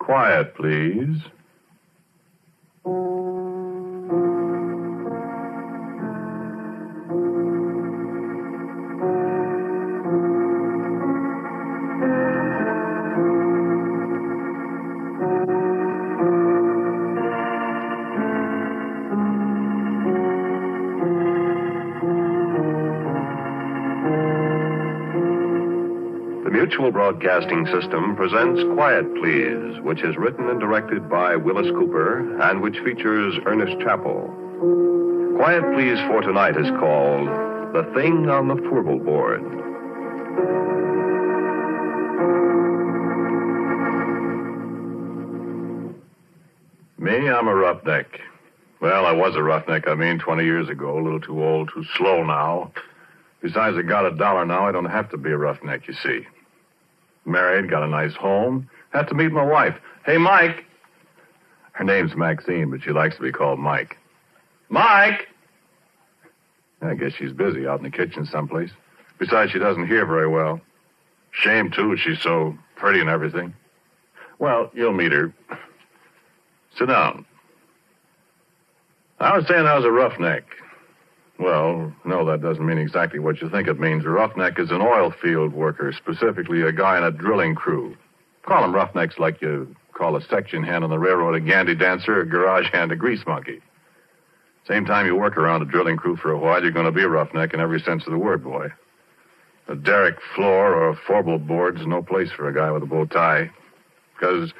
Quiet, please. The Mutual Broadcasting System presents Quiet Please, which is written and directed by Willis Cooper and which features Ernest Chappell. Quiet Please for tonight is called The Thing on the Fourble Board. Me, I'm a roughneck. Well, I was a roughneck, 20 years ago. A little too old, too slow now. Besides, I got $1 now. I don't have to be a roughneck, you see. Married, got a nice home. Have to meet my wife. Hey, Mike. Her name's Maxine, but she likes to be called Mike. Mike! I guess she's busy out in the kitchen someplace. Besides, she doesn't hear very well. Shame, too. She's so pretty and everything. Well, you'll meet her. Sit down. I was saying I was a roughneck. Well, no, that doesn't mean exactly what you think it means. A roughneck is an oil field worker, specifically a guy in a drilling crew. Call them roughnecks like you call a section hand on the railroad a gandy dancer, a garage hand a grease monkey. Same time you work around a drilling crew for a while, you're going to be a roughneck in every sense of the word, boy. A derrick floor or a Fourble board's no place for a guy with a bow tie. Because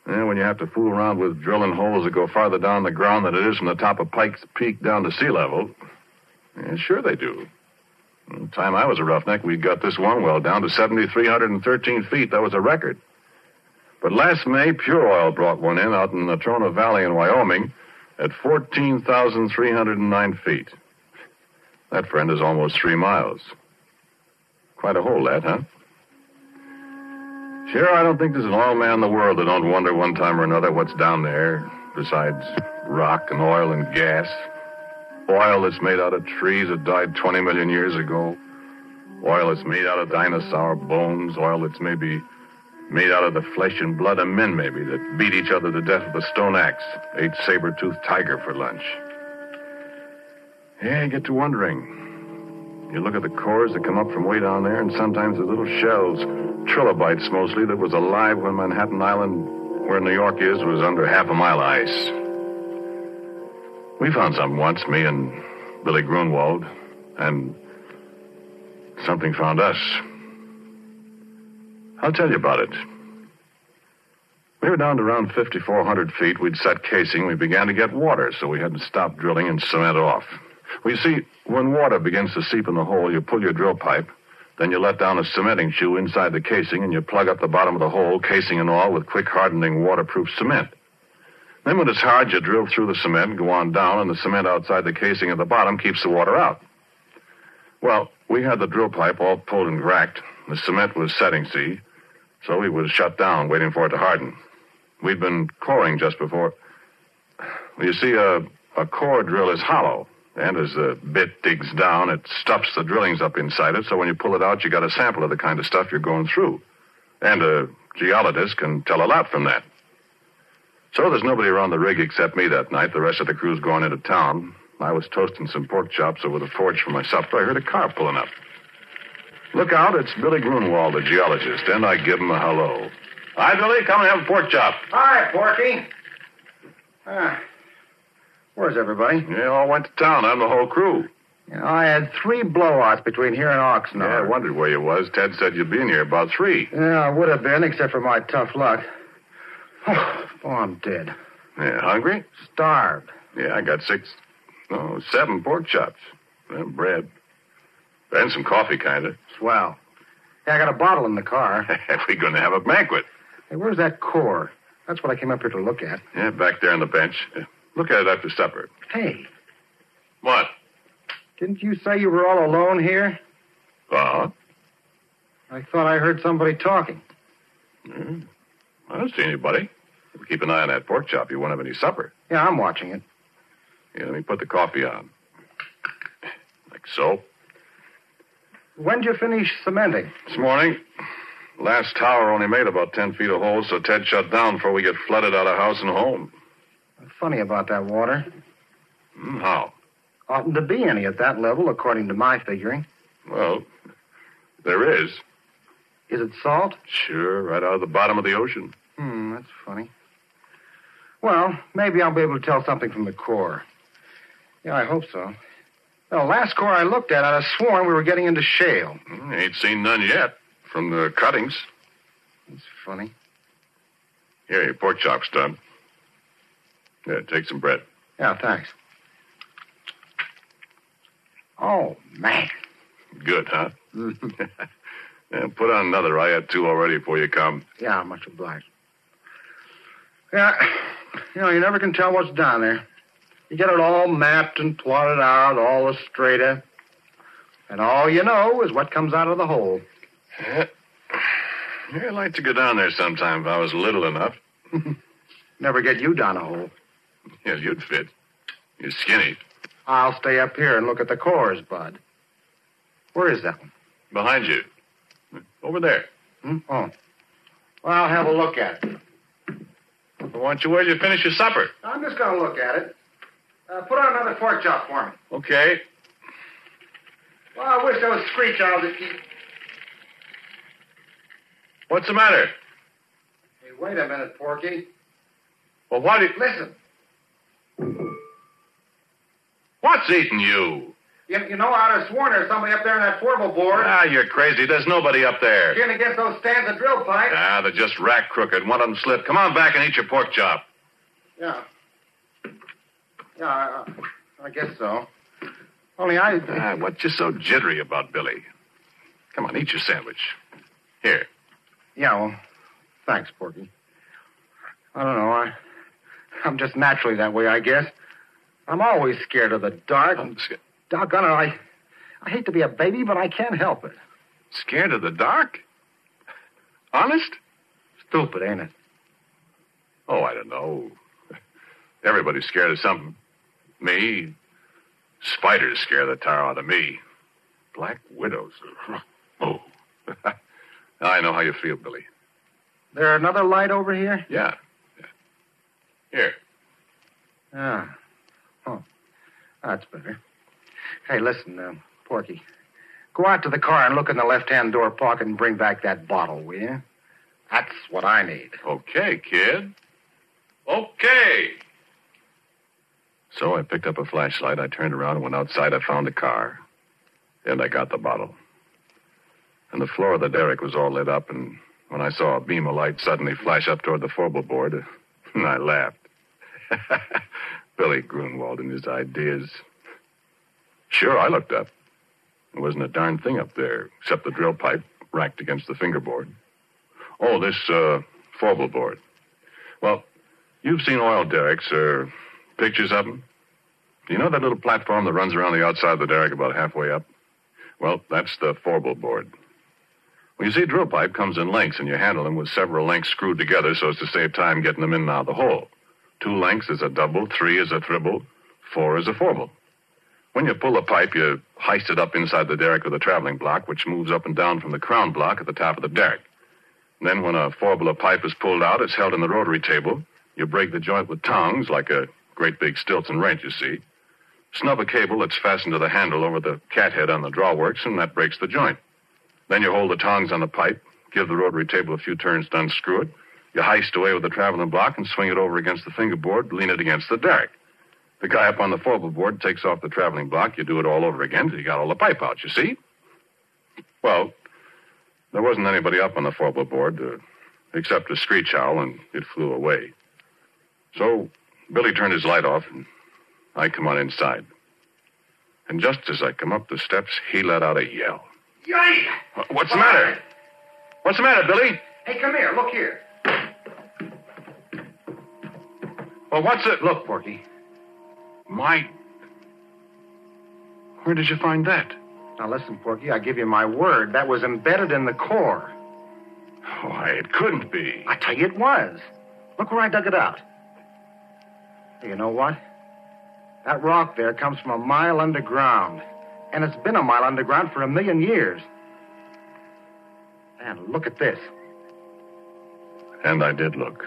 when you have to fool around with drilling holes that go farther down the ground than it is from the top of Pike's Peak down to sea level... Yeah, sure they do. The time I was a roughneck, we got this one well down to 7,313 feet. That was a record. But last May, Pure Oil brought one in out in the Natrona Valley in Wyoming at 14,309 feet. That, friend, is almost 3 miles. Quite a hole, that, huh? Sure, I don't think there's an oil man in the world that don't wonder one time or another what's down there, besides rock and oil and gas. Oil that's made out of trees that died 20 million years ago. Oil that's made out of dinosaur bones. Oil that's maybe made out of the flesh and blood of men, maybe, that beat each other to death with a stone axe, ate saber-toothed tiger for lunch. Yeah, you get to wondering. You look at the cores that come up from way down there, and sometimes the little shells, trilobites mostly, that was alive when Manhattan Island, where New York is, was under half a mile of ice. We found something once, me and Billy Grunwald, and something found us. I'll tell you about it. We were down to around 5,400 feet. We'd set casing. We began to get water, so we had to stop drilling and cement off. Well, you see, when water begins to seep in the hole, you pull your drill pipe, then you let down a cementing shoe inside the casing, and you plug up the bottom of the hole, casing and all, with quick-hardening waterproof cement. Then when it's hard, you drill through the cement and go on down, and the cement outside the casing at the bottom keeps the water out. Well, we had the drill pipe all pulled and racked. The cement was setting, see, so we was shut down, waiting for it to harden. We'd been coring just before. Well, you see, a core drill is hollow, and as the bit digs down, it stuffs the drillings up inside it, so when you pull it out, you got a sample of the kind of stuff you're going through. And a geologist can tell a lot from that. So there's nobody around the rig except me that night. The rest of the crew's going into town. I was toasting some pork chops over the forge for my supper. I heard a car pulling up. Look out, it's Billy Grunwald, the geologist, and I give him a hello. Hi, Billy. Come and have a pork chop. Hi, Porky. Where's everybody? Yeah, all went to town. I'm the whole crew. I had 3 blowouts between here and Oxnard. Yeah, I wondered where you was. Ted said you'd be in here about 3. Yeah, I would have been, except for my tough luck. Oh, I'm dead. Yeah, hungry? Starved. Yeah, I got 7 pork chops. And bread. And some coffee, kind of. Swell. Yeah, I got a bottle in the car. We're going to have a banquet. Hey, where's that core? That's what I came up here to look at. Yeah, back there on the bench. Look at it after supper. Hey. What? Didn't you say you were all alone here? Uh-huh. I thought I heard somebody talking. I don't see anybody. If you keep an eye on that pork chop, you won't have any supper. Yeah, I'm watching it. Yeah, let me put the coffee on. Like so. When'd you finish cementing? This morning. Last tower only made about 10 feet of holes, so Ted shut down before we get flooded out of house and home. Funny about that water. How? Oughtn't to be any at that level, according to my figuring. Well, there is. Is it salt? Sure, right out of the bottom of the ocean. That's funny. Well, maybe I'll be able to tell something from the core. Yeah, I hope so. Well, last core I looked at, I'd have sworn we were getting into shale. Ain't seen none yet from the cuttings. That's funny. Here, your pork chop's done. Yeah, take some bread. Yeah, thanks. Oh, man. Good, huh? Yeah, put on another. I had 2 already before you come. Yeah, much obliged. Yeah, you never can tell what's down there. You get it all mapped and plotted out, all the straighter. And all you know is what comes out of the hole. Yeah, I'd like to go down there sometime if I was little enough. Never get you down a hole. Yeah, you'd fit. You're skinny. I'll stay up here and look at the cores, Bud. Where is that one? Behind you. Over there. Oh. Well, I'll have a look at it. Well, why don't you wait till you finish your supper? I'm just going to look at it. Put on another pork chop for me. Okay. Well, I wish those screech owls would keep... What's the matter? Hey, wait a minute, Porky. Well, why do you... Listen. What's eating you? You know, I'd have sworn there's somebody up there in that Fourble Board. Ah, you're crazy. There's nobody up there. You're going to get those stands of drill pipe. Ah, they're just rack crooked. One of them slipped. Come on back and eat your pork chop. Yeah. Yeah, I guess so. Only I... What you so jittery about, Billy? Come on, eat your sandwich. Here. Yeah, well, thanks, Porky. I don't know. I'm just naturally that way, I guess. I'm always scared of the dark. Doggone it, I hate to be a baby, but I can't help it. Scared of the dark? Honest? Stupid, ain't it? Oh, I don't know. Everybody's scared of something. Me. Spiders scare the tar out of me. Black widows. Oh. I know how you feel, Billy. There another light over here? Yeah. Here. Ah. Oh. That's better. Hey, listen, Porky. Go out to the car and look in the left-hand door pocket and bring back that bottle, will you? That's what I need. Okay, kid. Okay. So I picked up a flashlight. I turned around and went outside. I found the car. And I got the bottle. And the floor of the derrick was all lit up, and when I saw a beam of light suddenly flash up toward the Fourble Board, I laughed. Billy Grunwald and his ideas. Sure, I looked up. There wasn't a darn thing up there, except the drill pipe racked against the fingerboard. Oh, this, Fourble Board. Well, you've seen oil derricks, or pictures of them. Do you know that little platform that runs around the outside of the derrick about halfway up? Well, that's the Fourble Board. Well, you see, drill pipe comes in lengths, and you handle them with several lengths screwed together so as to save time getting them in and out of the hole. 2 lengths is a double, 3 is a triple, 4 is a Fourble. When you pull the pipe, you heist it up inside the derrick with a traveling block, which moves up and down from the crown block at the top of the derrick. And then when a Fourble of pipe is pulled out, it's held in the rotary table. You break the joint with tongs, like a great big Stilton wrench, you see. Snub a cable that's fastened to the handle over the cathead on the drawworks, and that breaks the joint. Then you hold the tongs on the pipe, give the rotary table a few turns to unscrew it. You heist away with the traveling block and swing it over against the fingerboard, lean it against the derrick. The guy up on the Fourble Board takes off the traveling block. You do it all over again till you got all the pipe out, you see? Well, there wasn't anybody up on the Fourble Board except a screech owl, and it flew away. So Billy turned his light off, and I come on inside. And just as I come up the steps, he let out a yell. Yay! What's the matter? What's the matter, Billy? Hey, come here. Look here. Well, what's it? Look, Porky. Where did you find that? Now, listen, Porky, I give you my word. That was embedded in the core. Why, it couldn't be. I tell you it was. Look where I dug it out. Hey, you know what? That rock there comes from a mile underground. And it's been a mile underground for 1,000,000 years. Man, look at this. And I did look.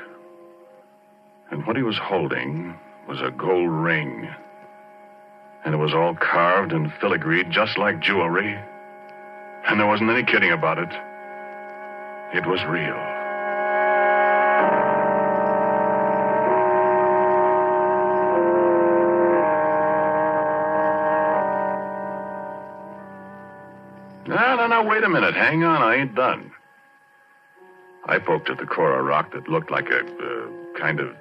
And what he was holding was a gold ring. And it was all carved and filigreed just like jewelry. And there wasn't any kidding about it. It was real. No, wait a minute. Hang on, I ain't done. I poked at the coral rock that looked like a kind of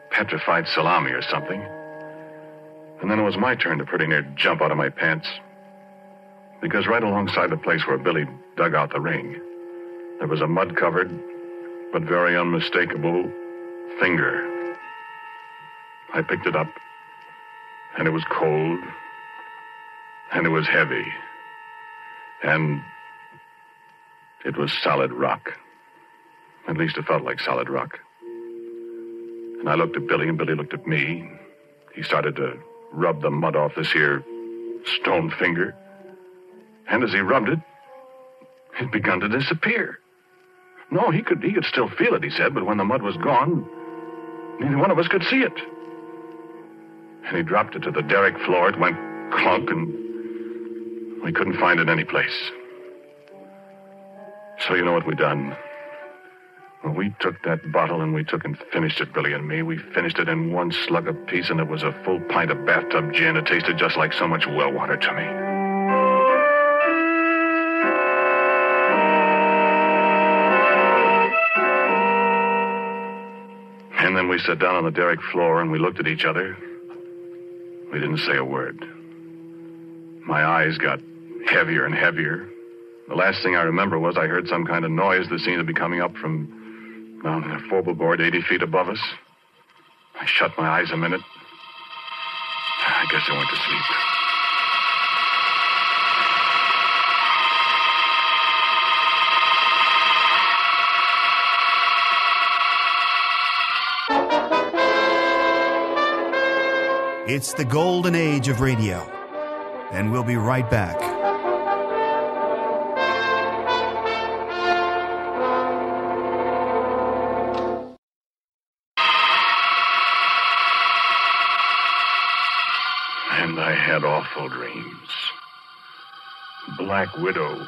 petrified salami or something. And then it was my turn to pretty near jump out of my pants. Because right alongside the place where Billy dug out the ring, there was a mud-covered, but very unmistakable finger. I picked it up, and it was cold, and it was heavy, and it was solid rock. At least it felt like solid rock. And I looked at Billy, and Billy looked at me. He started to rub the mud off this here stone finger. And as he rubbed it, it begun to disappear. No, he could still feel it, he said, but when the mud was gone, neither one of us could see it. And he dropped it to the derrick floor. It went clunk, and we couldn't find it anyplace. So you know what we done? Well, we took that bottle and we took and finished it, Billy and me. We finished it in one slug apiece, and it was a full pint of bathtub gin. It tasted just like so much well water to me. And then we sat down on the derrick floor and we looked at each other. We didn't say a word. My eyes got heavier and heavier. The last thing I remember was I heard some kind of noise that seemed to be coming up from down the Fourble Board 80 feet above us. I shut my eyes a minute. I guess I went to sleep. It's the golden age of radio, and we'll be right back. And I had awful dreams. Black widow,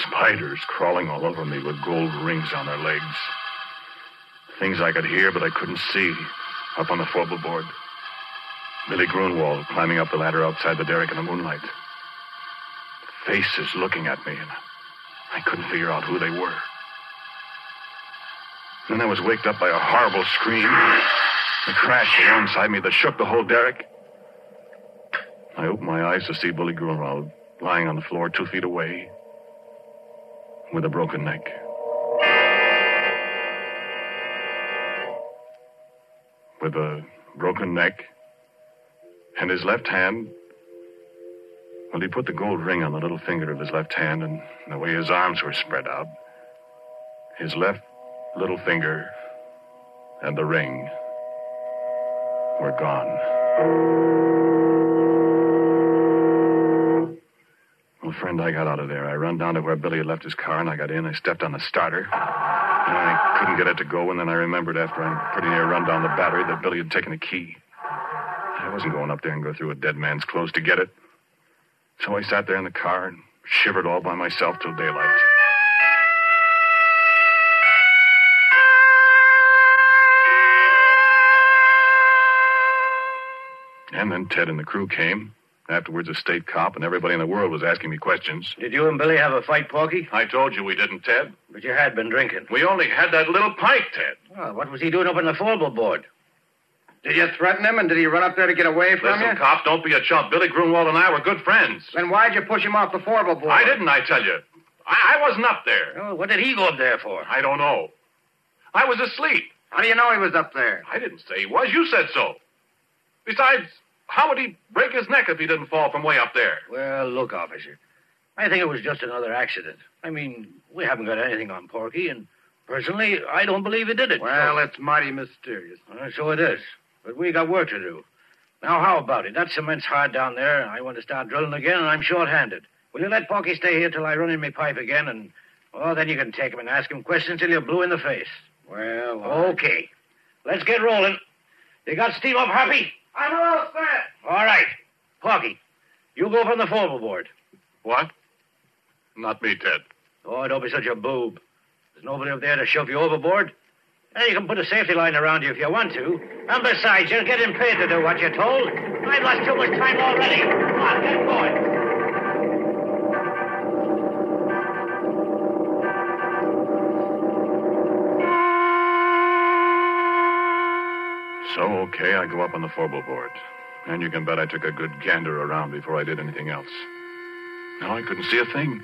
spiders crawling all over me with gold rings on their legs. Things I could hear, but I couldn't see up on the Fourble Board. Billy Grunwald climbing up the ladder outside the derrick in the moonlight. Faces looking at me, and I couldn't figure out who they were. Then I was waked up by a horrible scream. A crash alongside me that shook the whole derrick. I opened my eyes to see Billy Grunwald lying on the floor 2 feet away with a broken neck. With a broken neck and his left hand, well, he put the gold ring on the little finger of his left hand, and the way his arms were spread out, his left little finger and the ring were gone. Well, friend, I got out of there. I run down to where Billy had left his car, and I got in. I stepped on the starter, and I couldn't get it to go, and then I remembered after I pretty near run down the battery that Billy had taken the key. I wasn't going up there and go through a dead man's clothes to get it. So I sat there in the car and shivered all by myself till daylight. And then Ted and the crew came. Afterwards, a state cop, and everybody in the world was asking me questions. Did you and Billy have a fight, Porky? I told you we didn't, Ted. But you had been drinking. We only had that little pint, Ted. Well, what was he doing up on the Fourble Board? Did you threaten him, and did he run up there to get away from you? Listen, cop, don't be a chump. Billy Grunwald and I were good friends. Then why'd you push him off the Fourble Board? I didn't, I tell you. I wasn't up there. Oh, what did he go up there for? I don't know. I was asleep. How do you know he was up there? I didn't say he was. You said so. Besides, how would he break his neck if he didn't fall from way up there? Well, look, officer. I think it was just another accident. I mean, we haven't got anything on Porky, and personally, I don't believe he did it. Well, it's mighty mysterious. So it is. But we got work to do. Now, how about it? That cement's hard down there. I want to start drilling again, and I'm short-handed. Will you let Porky stay here till I run in my pipe again, and Oh, then you can take him and ask him questions till you're blue in the face. Well, Okay. Let's get rolling. You got steam up, Happy? I'm all set. All right. Porky, you go from the Fourble Board. What? Not me, Ted. Oh, don't be such a boob. There's nobody up there to shove you overboard. And you can put a safety line around you if you want to. And besides, you're getting paid to do what you're told. I've lost too much time already. Come on, get going. So, okay, I go up on the Fourble Board. And you can bet I took a good gander around before I did anything else. No, I couldn't see a thing.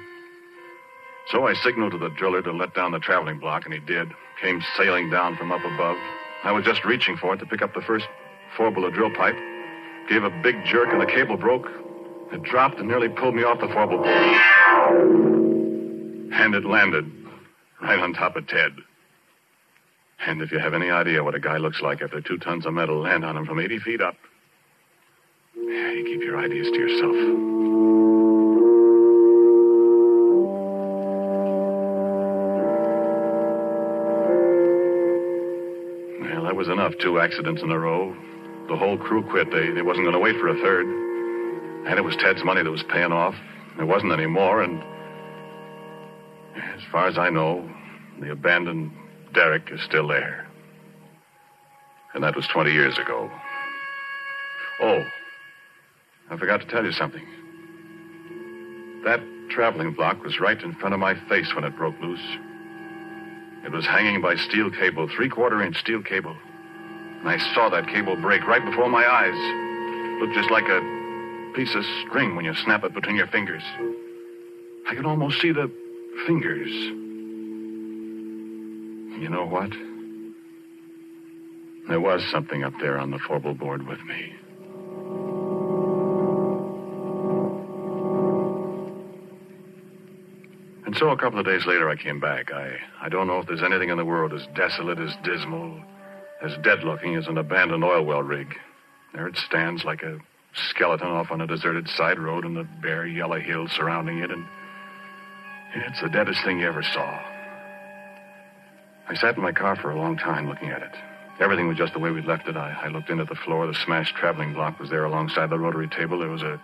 So I signaled to the driller to let down the traveling block, and he did. Came sailing down from up above. I was just reaching for it to pick up the first Fourble of drill pipe. Gave a big jerk, and the cable broke. It dropped and nearly pulled me off the Fourble Board. And it landed right on top of Ted. And if you have any idea what a guy looks like after 2 tons of metal land on him from 80 feet up, yeah, you keep your ideas to yourself. Well, that was enough. 2 accidents in a row. The whole crew quit. They wasn't going to wait for a third. And it was Ted's money that was paying off. There wasn't any more, and as far as I know, the abandoned derrick is still there. And that was 20 years ago. Oh, I forgot to tell you something. That traveling block was right in front of my face when it broke loose. It was hanging by steel cable, 3/4-inch steel cable. And I saw that cable break right before my eyes. Looked just like a piece of string when you snap it between your fingers. I could almost see the fingers. You know what? There was something up there on the Fourble Board with me. And so a couple of days later, I came back. I don't know if there's anything in the world as desolate, as dismal, as dead-looking as an abandoned oil well rig. There it stands like a skeleton off on a deserted side road in the bare yellow hills surrounding it, and it's the deadest thing you ever saw. I sat in my car for a long time looking at it. Everything was just the way we'd left it. I looked into the floor. The smashed traveling block was there alongside the rotary table. There was a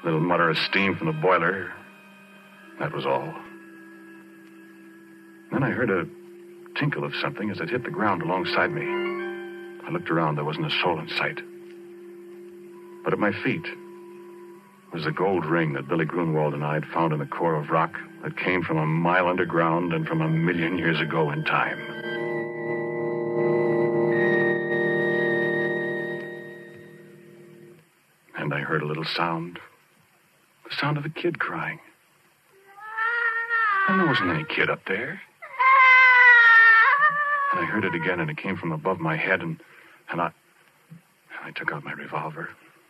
little mutter of steam from the boiler. That was all. Then I heard a tinkle of something as it hit the ground alongside me. I looked around. There wasn't a soul in sight. But at my feet was the gold ring that Billy Grunwald and I had found in the core of rock that came from a mile underground and from 1,000,000 years ago in time. And I heard a little sound. The sound of a kid crying. And there wasn't any kid up there. And I heard it again, and it came from above my head, and I took out my revolver.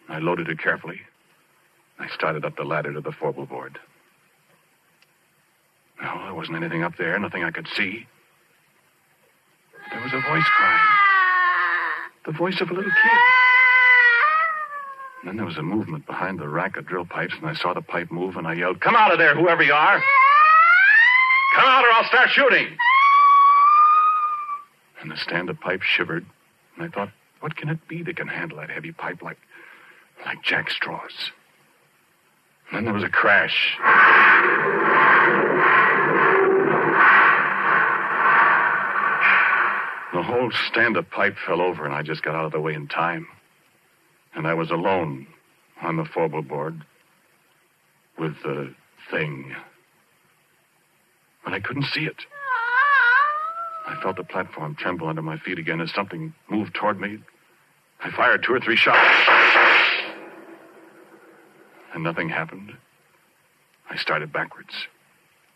I loaded it carefully. I started up the ladder to the Fourble Board. No, there wasn't anything up there, nothing I could see. There was a voice crying. The voice of a little kid. And then there was a movement behind the rack of drill pipes, and I saw the pipe move, and I yelled, "Come out of there, whoever you are! Come out or I'll start shooting!" And the stand-up pipe shivered, and I thought, what can it be that can handle that heavy pipe like jack straws? And then there was a crash. The whole stand-up pipe fell over, and I just got out of the way in time. And I was alone on the Fourble Board with the thing. But I couldn't see it. I felt the platform tremble under my feet again as something moved toward me. I fired 2 or 3 shots. And nothing happened. I started backwards.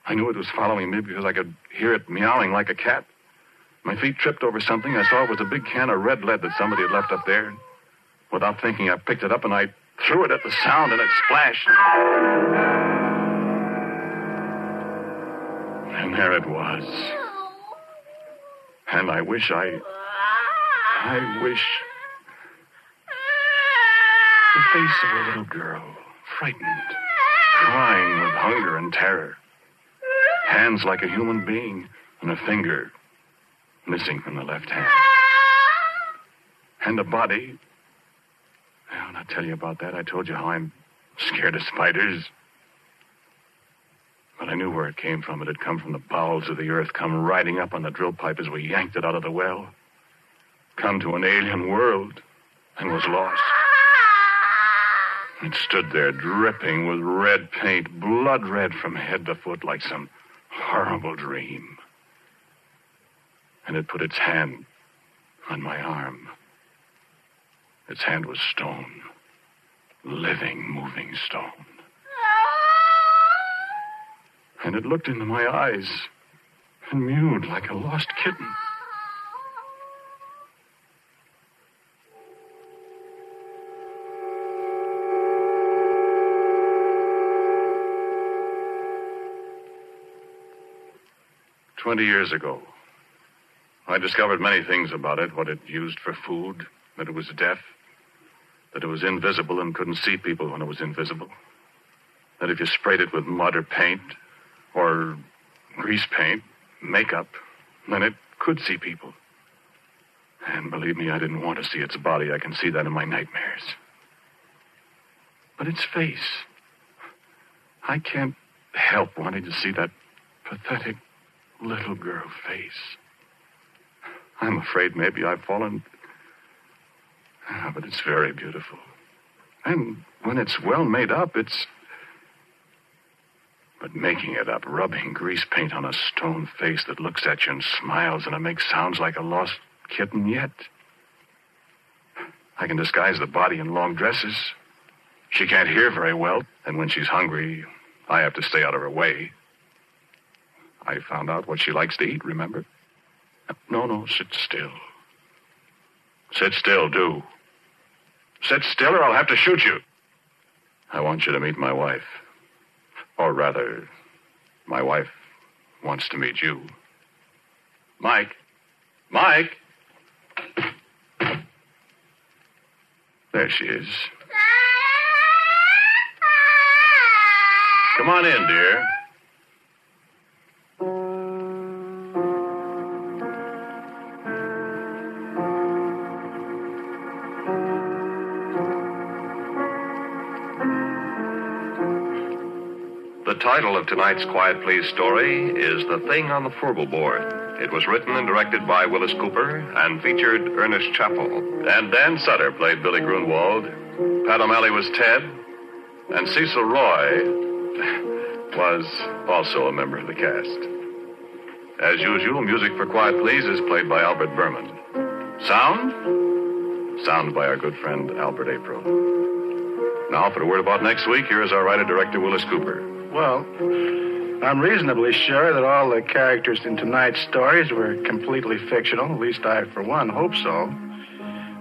I knew it was following me because I could hear it meowing like a cat. My feet tripped over something. I saw it was a big can of red lead that somebody had left up there. Without thinking, I picked it up and I threw it at the sound, and it splashed. And there it was. And I wish the face of a little girl, frightened, crying with hunger and terror. Hands like a human being, and a finger missing from the left hand. And the body. Well, I'll tell you about that. I told you how I'm scared of spiders. But I knew where it came from. It had come from the bowels of the earth, come riding up on the drill pipe as we yanked it out of the well. Come to an alien world, and was lost. It stood there dripping with red paint, blood red from head to foot like some horrible dream. And it put its hand on my arm. Its hand was stone. Living, moving stone. And it looked into my eyes and mewed like a lost kitten. "20 years ago, I discovered many things about it, what it used for food, that it was deaf, that it was invisible and couldn't see people when it was invisible, that if you sprayed it with mud or paint, or grease paint, makeup, then it could see people. And believe me, I didn't want to see its body. I can see that in my nightmares. But its face, I can't help wanting to see that pathetic little girl face. I'm afraid maybe I've fallen. But it's very beautiful. And when it's well made up, it's... But making it up, rubbing grease paint on a stone face that looks at you and smiles, and it makes sounds like a lost kitten yet. I can disguise the body in long dresses. She can't hear very well, and when she's hungry, I have to stay out of her way. I found out what she likes to eat, remember? No, sit still. Sit still, do. Sit still or I'll have to shoot you. I want you to meet my wife. Or rather, my wife wants to meet you. Mike? Mike? There she is. Come on in, dear. The title of tonight's Quiet Please story is The Thing on the Fourble Board. It was written and directed by Willis Cooper and featured Ernest Chappell. And Dan Sutter played Billy Grunwald. Pat O'Malley was Ted. And Cecil Roy was also a member of the cast. As usual, music for Quiet Please is played by Albert Berman. Sound by our good friend Albert April. Now, for a word about next week, here is our writer-director, Willis Cooper. Well, I'm reasonably sure that all the characters in tonight's stories were completely fictional. At least I, for one, hope so.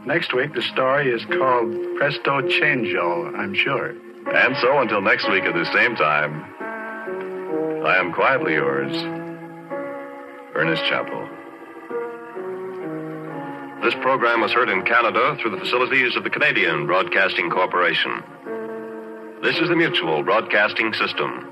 Next week, the story is called Presto Changeo, I'm sure. And so, until next week at the same time, I am quietly yours, Ernest Chappell. This program was heard in Canada through the facilities of the Canadian Broadcasting Corporation. This is the Mutual Broadcasting System.